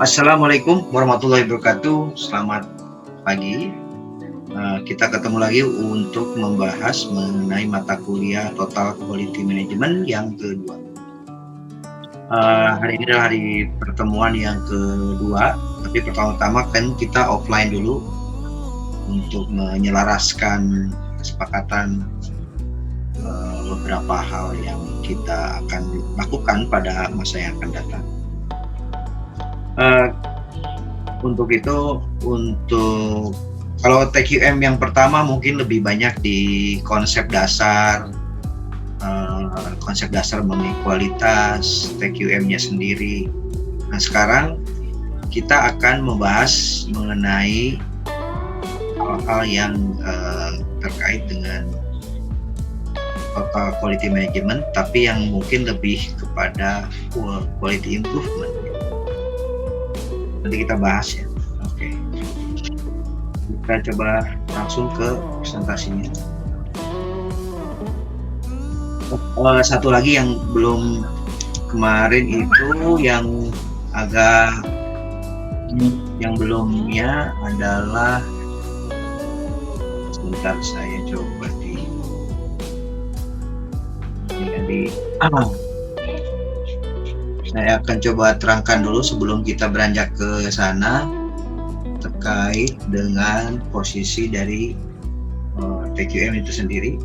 Assalamualaikum warahmatullahi wabarakatuh. Selamat pagi. Kita ketemu lagi untuk membahas mengenai mata kuliah Total Quality Management yang kedua. Hari ini adalah hari pertemuan yang kedua, tapi pertama-tama kan kita offline dulu untuk menyelaraskan kesepakatan beberapa hal yang kita akan lakukan pada masa yang akan datang. Untuk itu, kalau TQM yang pertama mungkin lebih banyak di konsep dasar mengenai kualitas TQM-nya sendiri. Nah, sekarang kita akan membahas mengenai hal-hal yang terkait dengan Total Quality Management, tapi yang mungkin lebih kepada quality improvement. Nanti kita bahas ya. Oke. Kita coba langsung ke presentasinya. Satu lagi yang belum kemarin itu yang belumnya adalah, sebentar saya coba saya akan coba terangkan dulu sebelum kita beranjak ke sana terkait dengan posisi dari TQM itu sendiri.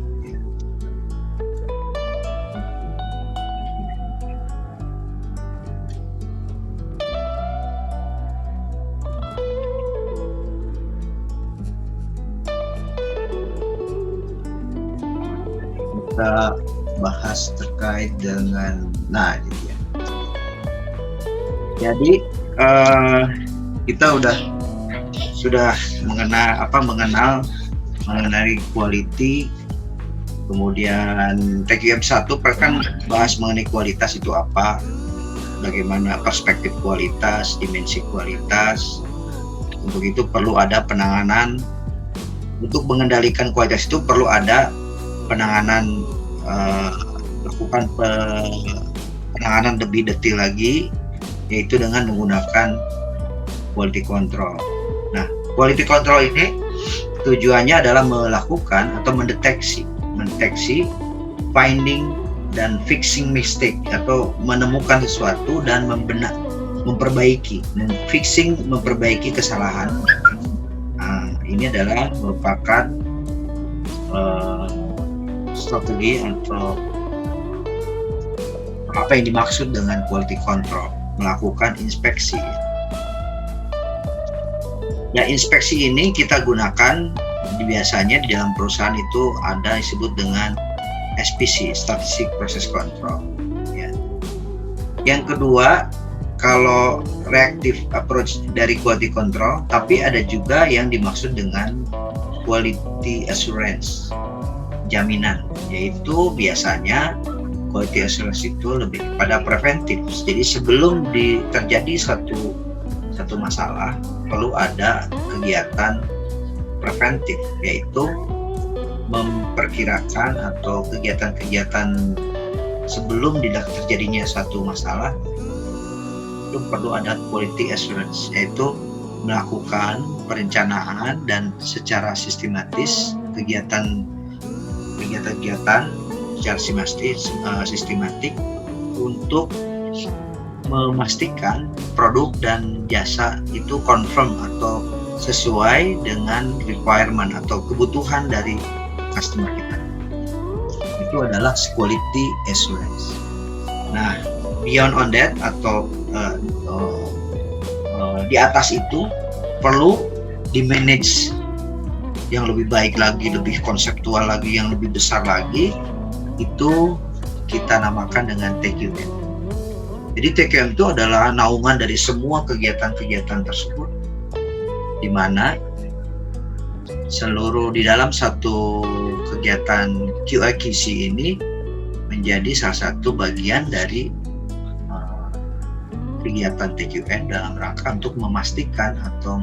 Kita bahas terkait dengan, gitu ya. Jadi kita sudah mengenal mengenai quality, kemudian TQM 1 kan bahas mengenai kualitas itu apa, bagaimana perspektif kualitas, dimensi kualitas. Untuk itu perlu ada penanganan, untuk mengendalikan kualitas itu perlu ada penanganan, lakukan penanganan lebih detail lagi, yaitu dengan menggunakan quality control. Nah, quality control ini tujuannya adalah melakukan atau mendeteksi finding dan fixing mistake, atau menemukan sesuatu dan memperbaiki kesalahan. Nah, ini adalah merupakan strategi atau apa yang dimaksud dengan quality control, melakukan inspeksi. Ya, inspeksi ini kita gunakan biasanya di dalam perusahaan itu ada disebut dengan SPC, Statistic Process Control. Ya. Yang kedua, kalau reactive approach dari quality control, tapi ada juga yang dimaksud dengan quality assurance, jaminan, yaitu biasanya quality assurance itu lebih kepada preventif. Jadi sebelum terjadi satu masalah, perlu ada kegiatan preventif, yaitu memperkirakan atau kegiatan-kegiatan sebelum terjadinya satu masalah. Itu perlu ada quality assurance, yaitu melakukan perencanaan dan secara sistematis kegiatan secara sistematik untuk memastikan produk dan jasa itu confirm atau sesuai dengan requirement atau kebutuhan dari customer kita. Itu adalah quality assurance. Nah, beyond on that atau di atas itu perlu di manage yang lebih baik lagi, lebih konseptual lagi, yang lebih besar lagi, itu kita namakan dengan TQM. Jadi TQM itu adalah naungan dari semua kegiatan-kegiatan tersebut, di mana seluruh di dalam satu kegiatan QA/QC ini menjadi salah satu bagian dari kegiatan TQM dalam rangka untuk memastikan atau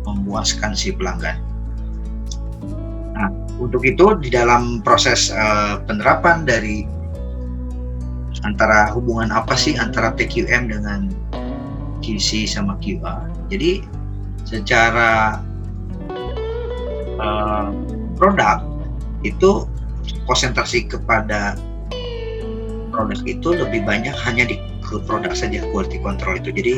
memuaskan si pelanggan. Nah, untuk itu di dalam proses penerapan dari antara hubungan apa sih antara TQM dengan QC sama QA. Jadi secara produk itu konsentrasi kepada produk itu lebih banyak hanya ke produk saja, quality control itu. Jadi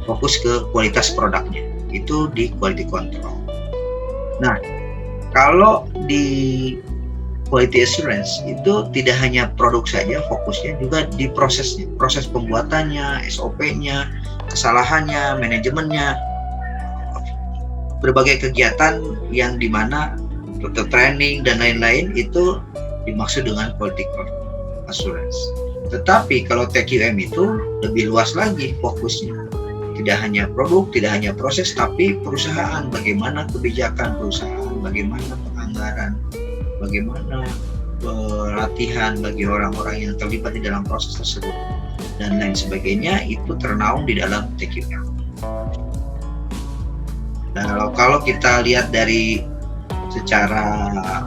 fokus ke kualitas produknya itu di quality control. Nah, kalau di quality assurance itu tidak hanya produk saja fokusnya, juga di prosesnya, proses pembuatannya, SOP-nya, kesalahannya, manajemennya, berbagai kegiatan yang dimana training dan lain-lain itu dimaksud dengan quality assurance. Tetapi kalau TQM itu lebih luas lagi fokusnya. Tidak hanya produk, tidak hanya proses, tapi perusahaan, bagaimana kebijakan perusahaan, bagaimana penganggaran, bagaimana pelatihan bagi orang-orang yang terlibat di dalam proses tersebut, dan lain sebagainya, itu ternaung di dalam TQM. Nah, kalau kita lihat dari secara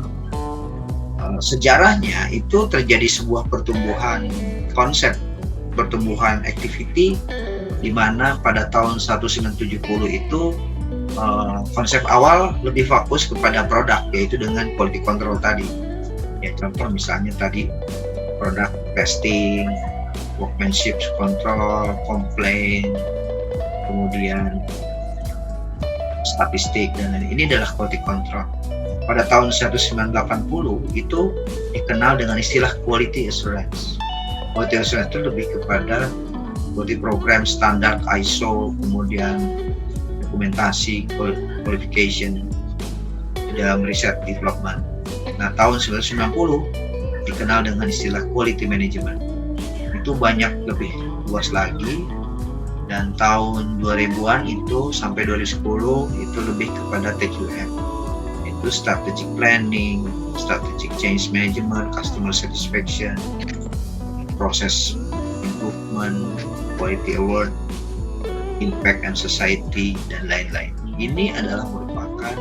sejarahnya, itu terjadi sebuah pertumbuhan konsep, pertumbuhan activity, di mana pada tahun 1970 itu konsep awal lebih fokus kepada produk, yaitu dengan quality control tadi. Ya, contoh misalnya tadi product testing, workmanship control, complaint, kemudian statistik, dan lain-lain. Ini adalah quality control. Pada tahun 1980 itu dikenal dengan istilah quality assurance. Quality assurance itu lebih kepada quality program, standar ISO, kemudian dokumentasi, qualification di dalam riset development. Nah, tahun 1990 dikenal dengan istilah quality management. Itu banyak lebih luas lagi, dan tahun 2000-an itu sampai 2010 itu lebih kepada TQM. Itu strategic planning, strategic change management, customer satisfaction, process improvement, quality award, impact and society, dan lain-lain. Ini adalah merupakan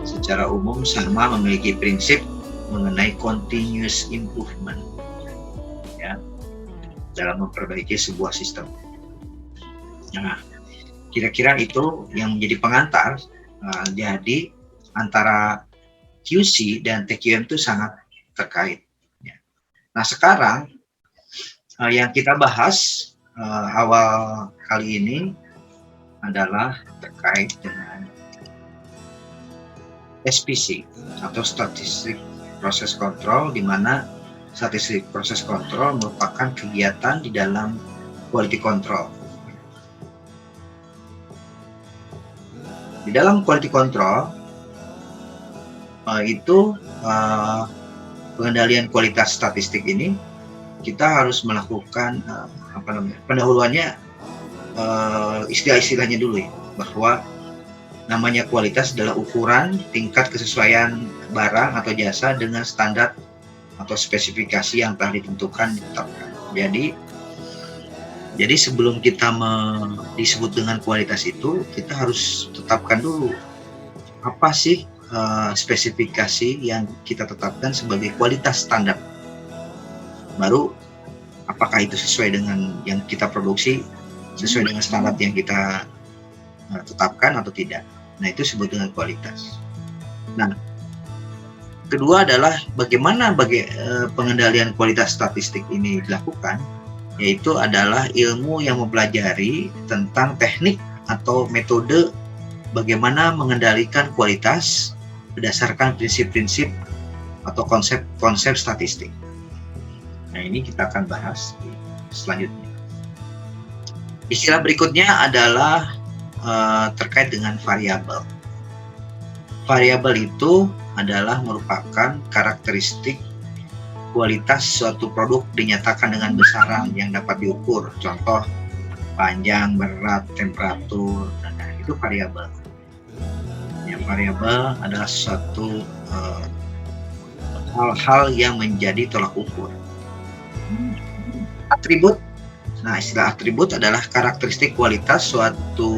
secara umum sama memiliki prinsip mengenai continuous improvement, ya, dalam memperbaiki sebuah sistem. Nah, kira-kira itu yang menjadi pengantar. Jadi antara QC dan TQM itu sangat terkait. Nah, sekarang yang kita bahas awal kali ini adalah terkait dengan SPC atau Statistic Process Control, di mana Statistic Process Control merupakan kegiatan di dalam quality control. Di dalam quality control itu pengendalian kualitas statistik ini kita harus melakukan pendahuluannya, istilah-istilahnya dulu ya, bahwa namanya kualitas adalah ukuran tingkat kesesuaian barang atau jasa dengan standar atau spesifikasi yang telah ditentukan, ditetapkan. Jadi sebelum kita disebut dengan kualitas itu, kita harus tetapkan dulu apa sih spesifikasi yang kita tetapkan sebagai kualitas standar. Baru apakah itu sesuai dengan yang kita produksi, sesuai dengan standar yang kita tetapkan atau tidak. Nah, itu disebut dengan kualitas. Nah, kedua adalah bagaimana pengendalian kualitas statistik ini dilakukan, yaitu adalah ilmu yang mempelajari tentang teknik atau metode bagaimana mengendalikan kualitas berdasarkan prinsip-prinsip atau konsep-konsep statistik. Nah, ini kita akan bahas selanjutnya. Istilah berikutnya adalah terkait dengan variabel. variabel itu adalah merupakan karakteristik kualitas suatu produk dinyatakan dengan besaran yang dapat diukur. Contoh, panjang, berat, temperatur, itu variabel. Yang variabel adalah suatu hal-hal yang menjadi tolak ukur. Atribut. Nah, istilah atribut adalah karakteristik kualitas suatu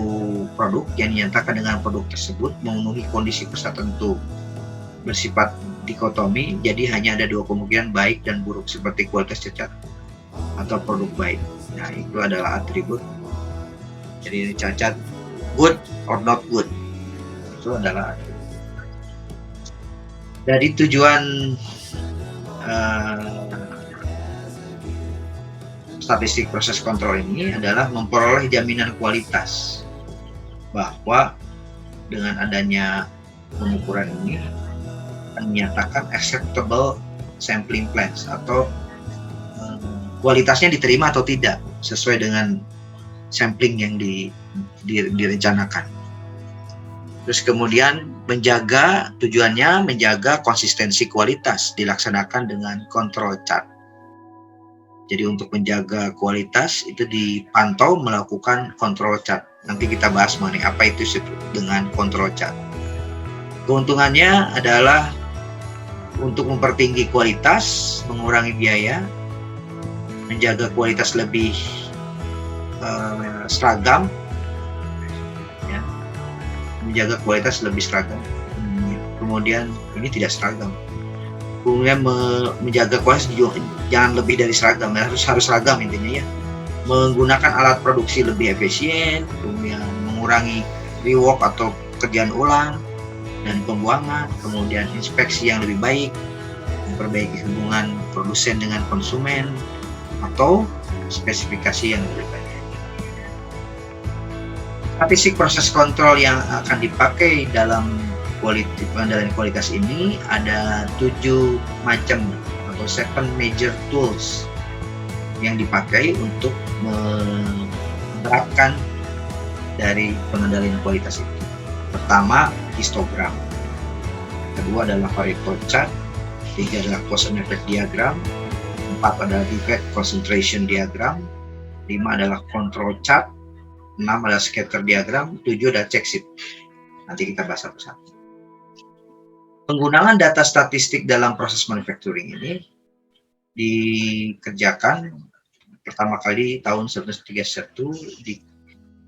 produk yang dinyatakan dengan produk tersebut memenuhi kondisi tertentu. Bersifat dikotomi, jadi hanya ada dua kemungkinan, baik dan buruk, seperti kualitas cacat atau produk baik. Nah, itu adalah atribut. Jadi cacat, good or not good, itu adalah atribut. Dari tujuan statistik proses kontrol ini adalah memperoleh jaminan kualitas, bahwa dengan adanya pengukuran ini menyatakan acceptable sampling plans, atau kualitasnya diterima atau tidak sesuai dengan sampling yang direncanakan. Terus kemudian tujuannya menjaga konsistensi kualitas dilaksanakan dengan control chart. Jadi untuk menjaga kualitas itu dipantau melakukan control chart. Nanti kita bahas mengenai apa itu dengan control chart. Keuntungannya adalah untuk mempertinggi kualitas, mengurangi biaya, menjaga kualitas lebih seragam, ya, menjaga kualitas lebih seragam. Kemudian ini tidak seragam. Kemudian menjaga kualitas jangan lebih dari seragam, harus seragam intinya ya. Menggunakan alat produksi lebih efisien, kemudian mengurangi rework atau pekerjaan ulang dan pembuangan, kemudian inspeksi yang lebih baik, memperbaiki hubungan produsen dengan konsumen, atau spesifikasi yang lebih baik. Statistik proses kontrol yang akan dipakai dalam pengendalian kualitas ini ada 7 macam atau 7 major tools yang dipakai untuk menerapkan dari pengendalian kualitas itu. Pertama, histogram. Kedua adalah Pareto chart. 3 adalah cause and effect diagram. 4 adalah defect concentration diagram. 5 adalah control chart. 6 adalah scatter diagram. 7 adalah check sheet. Nanti kita bahas satu-satu. Penggunaan data statistik dalam proses manufacturing ini dikerjakan pertama kali tahun 1931 di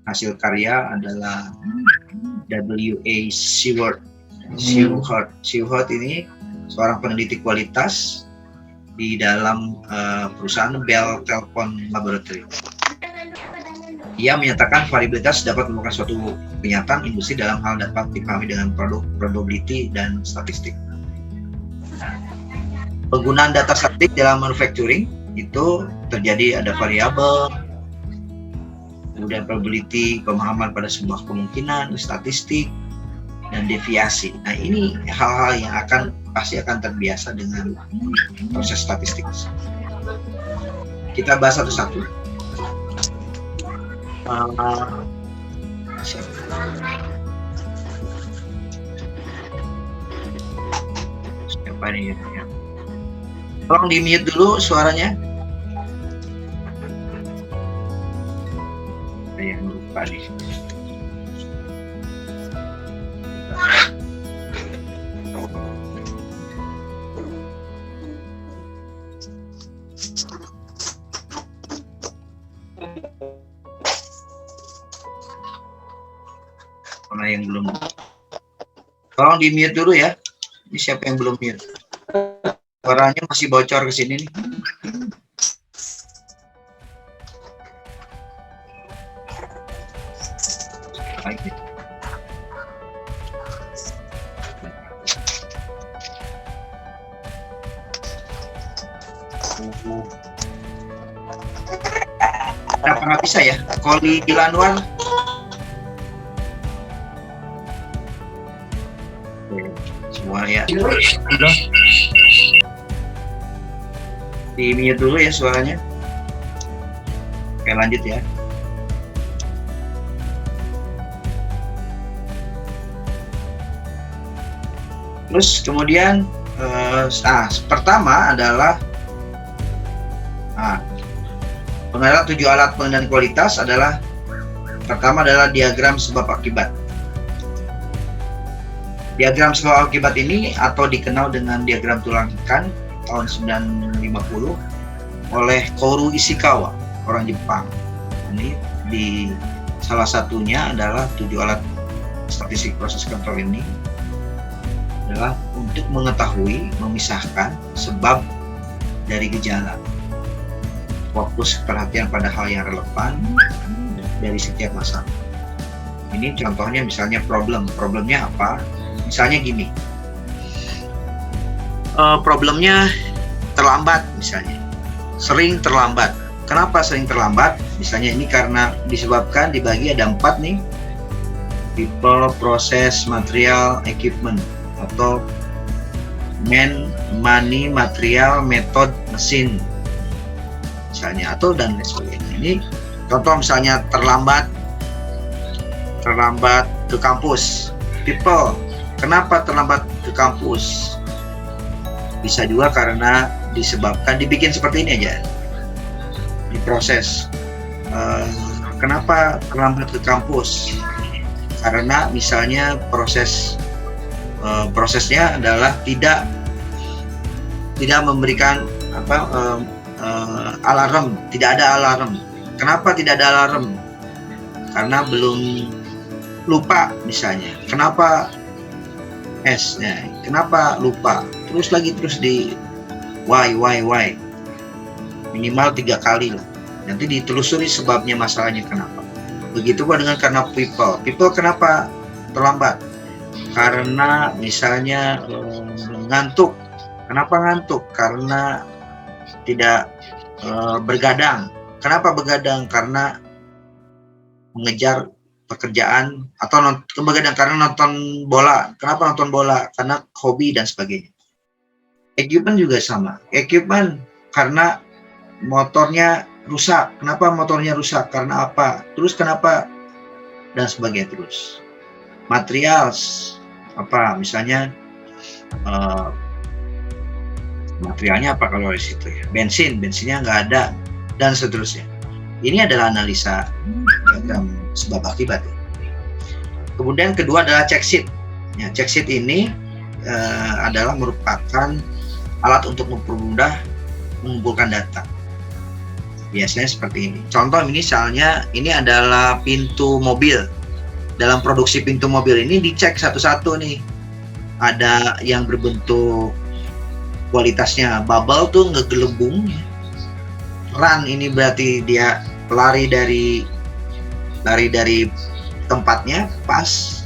hasil karya adalah W.A. Seward. Seward ini seorang peneliti kualitas di dalam perusahaan Bell Telephone Laboratory. Ia menyatakan variabilitas dapat merupakan suatu kenyataan industri dalam hal dapat dipahami dengan produk, probability, dan statistik. Penggunaan data statistik dalam manufacturing itu terjadi ada variabel, kemudian probability, pemahaman pada sebuah kemungkinan, statistik, dan deviasi. Nah, ini hal-hal yang pasti akan terbiasa dengan proses statistik. Kita bahas satu-satu. Siapa nih ya? Tolong di mute dulu suaranya. Saya lupa nih. Mana yang belum? Tolong di mute dulu ya. Ini siapa yang belum mute? Suaranya masih bocor ke sini nih. Nggak bisa ya? Koli Lanwar. Semua ya. Di mute dulu ya suaranya. Oke, lanjut ya. Terus kemudian pertama adalah pengenalan 7 alat pengendalian kualitas adalah pertama adalah diagram sebab akibat. Diagram sebab akibat ini atau dikenal dengan diagram tulang ikan tahun 1950 oleh Koru Ishikawa, orang Jepang. Ini di salah satunya adalah 7 alat statistik proses kontrol ini adalah untuk mengetahui, memisahkan sebab dari gejala. Fokus perhatian pada hal yang relevan dari setiap masalah. Ini contohnya misalnya problemnya apa? Misalnya gini, problemnya terlambat misalnya, sering terlambat. Kenapa sering terlambat? Misalnya ini karena disebabkan dibagi ada 4 nih, people, process, material, equipment, atau man, money, material, method, mesin misalnya, atau dan lain sebagainya. Ini contoh misalnya terlambat ke kampus. People, kenapa terlambat ke kampus? Bisa juga karena disebabkan, dibikin seperti ini aja, diproses. Kenapa terlambat ke kampus? Karena misalnya prosesnya adalah tidak memberikan alarm, tidak ada alarm. Kenapa tidak ada alarm? Karena belum, lupa misalnya. Kenapa kenapa lupa? Terus di why minimal 3 kali lah. Nanti ditelusuri sebabnya, masalahnya kenapa. Begitu pula dengan karena people kenapa terlambat? Karena misalnya ngantuk. Kenapa ngantuk? Karena tidak bergadang. Kenapa begadang? Karena mengejar pekerjaan, atau begadang karena nonton bola. Kenapa nonton bola? Karena hobi dan sebagainya. Equipment juga sama. Equipment karena motornya rusak. Kenapa motornya rusak? Karena apa? Terus kenapa? Dan sebagainya terus. Materials apa? Misalnya materialnya apa kalau di situ ya? Bensinnya nggak ada, dan seterusnya. Ini adalah analisa diagram sebab akibat. Kemudian kedua adalah check sheet. Ya, check sheet ini adalah merupakan alat untuk mempermudah mengumpulkan data. Biasanya seperti ini. Contoh misalnya ini adalah pintu mobil. Dalam produksi pintu mobil ini dicek satu-satu nih. Ada yang berbentuk kualitasnya bubble tuh ngegelembung. Run ini berarti dia lari dari tempatnya pas.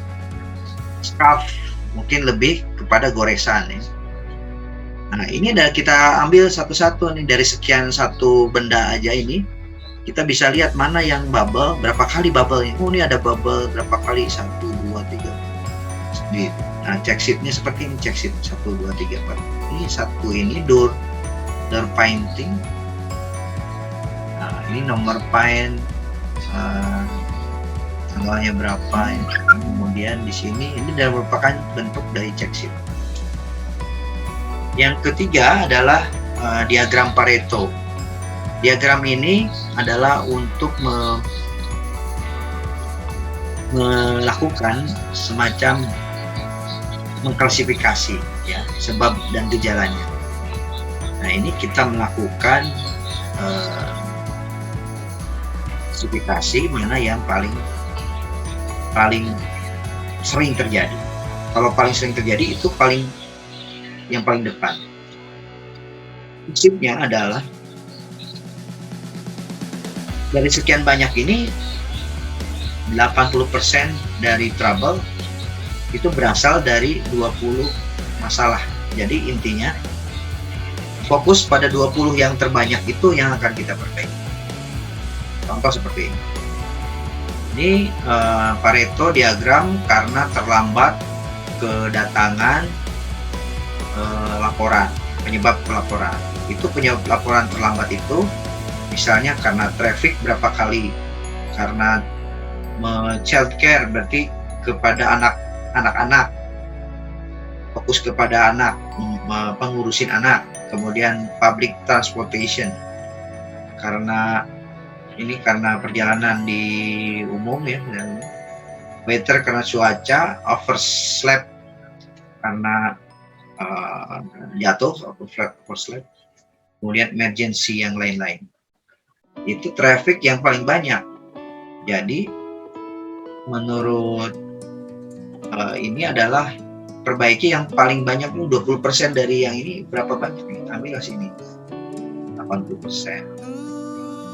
Scuff mungkin lebih kepada goresan ya. Nah, ini adalah kita ambil satu-satu nih, dari sekian satu benda aja ini kita bisa lihat mana yang bubble, berapa kali bubble-nya. Oh, ini ada bubble berapa kali, 1, 2, 3. Nah, check sheet-nya seperti ini, check sheet 1, 2, 3, 4. Ini satu, ini door painting. Nah, ini nomor paint, tanggalnya berapa. Kemudian di sini ini merupakan bentuk dari check sheet. Yang ketiga adalah diagram Pareto. Diagram ini adalah untuk melakukan semacam mengklasifikasi ya sebab dan gejalanya. Nah, ini kita melakukan klasifikasi mana yang paling sering terjadi. Kalau paling sering terjadi itu yang paling depan. Prinsipnya adalah dari sekian banyak ini 80% dari trouble itu berasal dari 20 masalah. Jadi intinya fokus pada 20 yang terbanyak itu yang akan kita perbaiki. Contoh seperti ini. Ini Pareto diagram karena terlambat kedatangan laporan, penyebab laporan. Itu penyebab laporan terlambat itu misalnya karena traffic berapa kali, karena child care berarti kepada anak-anak, fokus kepada anak, pengurusin anak, kemudian public transportation karena perjalanan di umum ya, dan weather karena cuaca, oversleep karena jatuh, oversleep, kemudian emergency yang lain-lain. Itu traffic yang paling banyak. Jadi menurut ini adalah perbaiki yang paling banyak, 20% dari yang ini berapa banyak nih? Ambil sini 80%.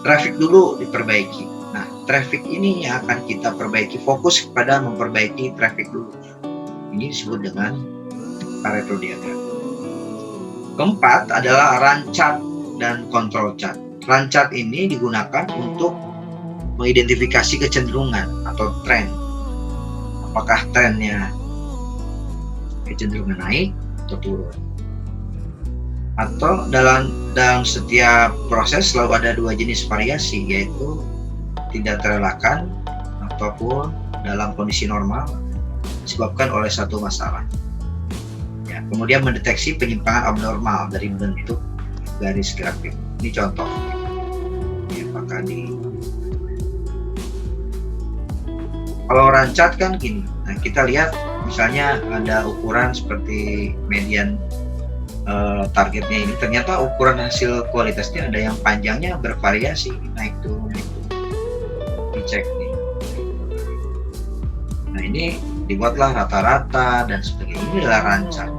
Traffic dulu diperbaiki. Nah, traffic ini yang akan kita perbaiki, fokus kepada memperbaiki traffic dulu. Ini disebut dengan Pareto diagram. Keempat adalah run chart dan control chart. Run chart ini digunakan untuk mengidentifikasi kecenderungan atau tren. Apakah trennya kecenderungan naik atau turun? Atau dalam setiap proses selalu ada dua jenis variasi, yaitu tidak terelakkan ataupun dalam kondisi normal disebabkan oleh satu masalah. Ya, kemudian mendeteksi penyimpangan abnormal dari bentuk garis grafik. Ini contoh. Ya, apakah kalau rancat kan gini. Nah, kita lihat misalnya ada ukuran seperti median targetnya ini, ternyata ukuran hasil kualitasnya ada yang panjangnya bervariasi, naik turun itu dicek nih. Nah, ini dibuatlah rata-rata dan sebagainya. Ini adalah rancat.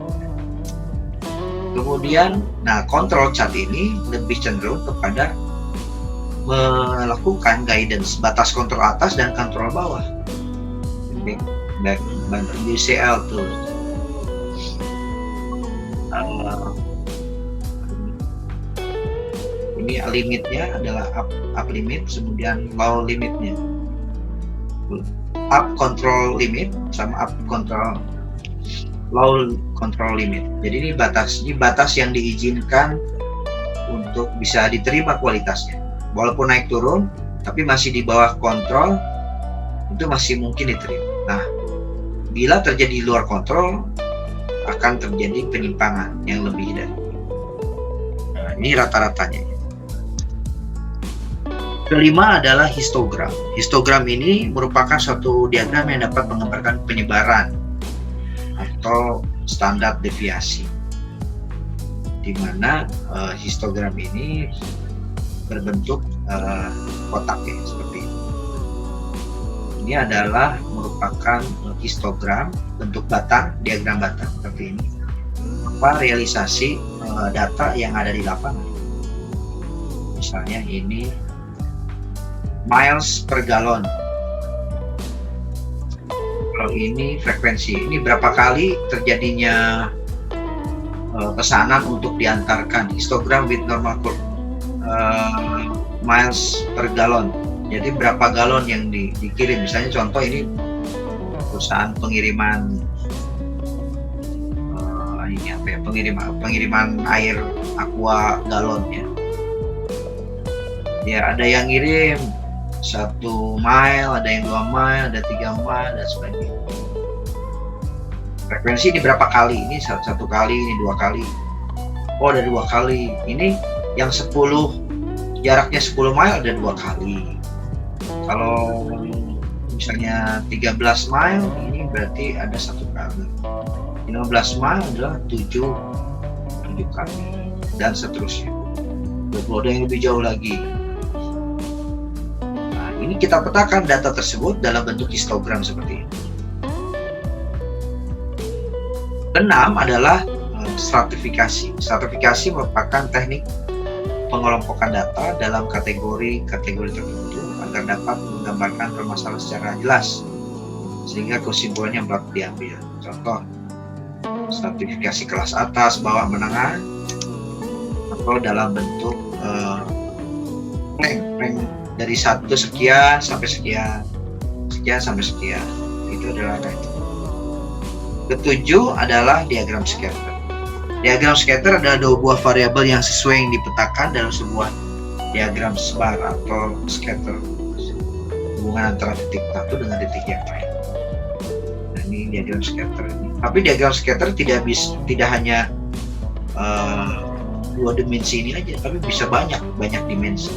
Kemudian, control chart ini lebih cenderung kepada melakukan guidance, batas kontrol atas dan kontrol bawah. Baik UCL tuh. Ini limitnya adalah up limit, kemudian low limitnya. Up control limit sama up control low control limit. Jadi ini batas yang diizinkan untuk bisa diterima kualitasnya. Walaupun naik turun, tapi masih di bawah kontrol, itu masih mungkin diterima. Nah, bila terjadi luar kontrol, akan terjadi penyimpangan yang lebih dari. Nah, ini rata-ratanya. Kelima adalah histogram. Histogram ini merupakan suatu diagram yang dapat menggambarkan penyebaran atau standar deviasi, di mana histogram ini berbentuk kotak ya, seperti ini. Ini adalah merupakan histogram bentuk batang, diagram batang seperti ini. Apa realisasi data yang ada di lapangan. Misalnya ini miles per gallon. Kalau ini frekuensi, ini berapa kali terjadinya pesanan untuk diantarkan. Histogram with normal curve, miles per gallon. Jadi berapa galon yang dikirim. Misalnya contoh ini perusahaan pengiriman pengiriman air aqua galon ya. Ya, ada yang ngirim 1 mile, ada yang 2 mile, ada 3 mile dan sebagainya. Frekuensi ini berapa kali? Ini satu kali, ini 2 kali. Oh, ada 2 kali. Ini yang 10 jaraknya 10 mile ada 2 kali. Kalau misalnya 13 mile, ini berarti ada 1 kali. 15 mile adalah 7 kali dan seterusnya. 20 ada yang lebih jauh lagi. Nah, ini kita petakan data tersebut dalam bentuk histogram seperti ini. Keenam adalah stratifikasi. Stratifikasi merupakan teknik pengelompokan data dalam kategori-kategori tertentu agar dapat menggambarkan permasalahan secara jelas sehingga kesimpulannya dapat diambil. Contoh, stratifikasi kelas atas, bawah, menengah, atau dalam bentuk rank dari 1 sekian sampai sekian, sekian sampai sekian. Itu adalah rank. Ketujuh adalah diagram scatter. Diagram scatter adalah 2 buah variabel yang sesuai yang dipetakan dalam sebuah diagram sebar atau scatter, hubungan antara titik satu dengan titik yang lain. Nah, ini diagram scatter ini. Tapi diagram scatter tidak hanya 2 dimensi ini aja, tapi bisa banyak dimensi.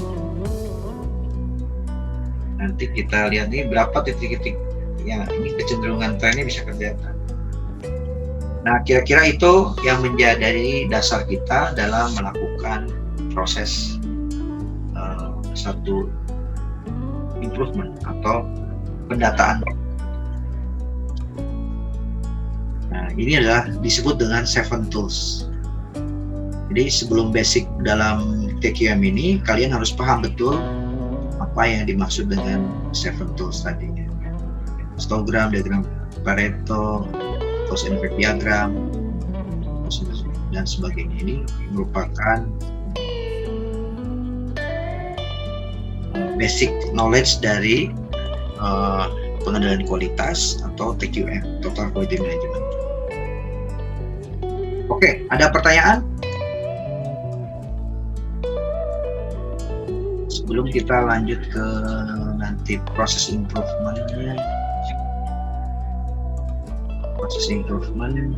Nanti kita lihat nih berapa titik-titik ya, ini kecenderungan trennya bisa kelihatan. Nah, kira-kira itu yang menjadi dasar kita dalam melakukan proses satu improvement atau pendataan. Nah, ini adalah disebut dengan 7 tools. Jadi sebelum basic dalam TQM ini, kalian harus paham betul apa yang dimaksud dengan 7 tools tadi. Histogram, diagram Pareto, cause and effect diagram, dan sebagainya. Ini merupakan basic knowledge dari pengendalian kualitas atau TQM, Total Quality Management. Oke, ada pertanyaan? Sebelum kita lanjut ke nanti proses improvement-nya. Proses improvement.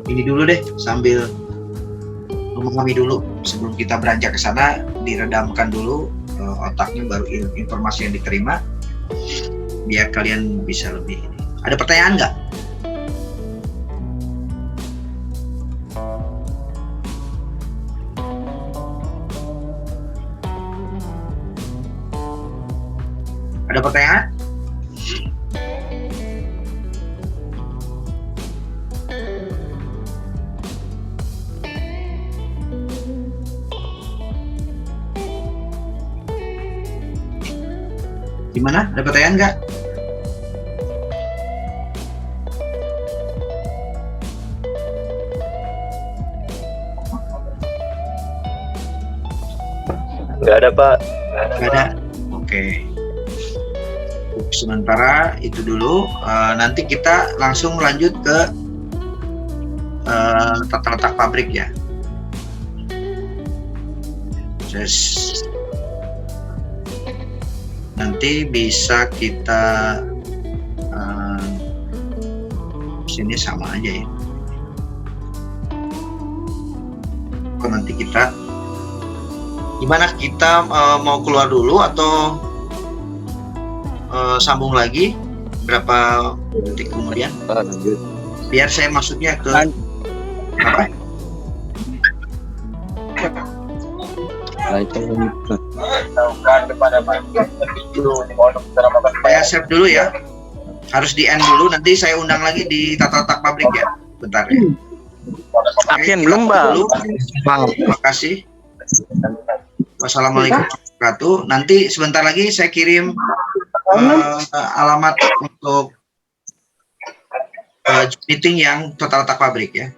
Ini dulu deh, sambil memahami dulu sebelum kita beranjak ke sana, diredamkan dulu otaknya, baru informasi yang diterima biar kalian bisa lebih. Ada pertanyaan nggak? Ada pertanyaan? Gimana? Ada pertanyaan nggak? Nggak ada, Pak. Nggak ada? Oke. Sementara itu dulu. Nanti kita langsung lanjut ke tata letak pabrik ya. Terus nanti bisa kita sini sama aja ya. Kok nanti kita gimana, kita mau keluar dulu atau sambung lagi berapa detik kemudian? Lanjut. Biar saya maksudnya ke apa? Saya save dulu ya. Harus di end dulu. Nanti saya undang lagi di tata letak pabrik ya. Bentar ya. Akhirnya belum, Bang. Terima kasih. Wassalamualaikum warahmatullahi wabarakatuh. Nanti sebentar lagi saya kirim alamat untuk meeting yang total letak pabrik ya.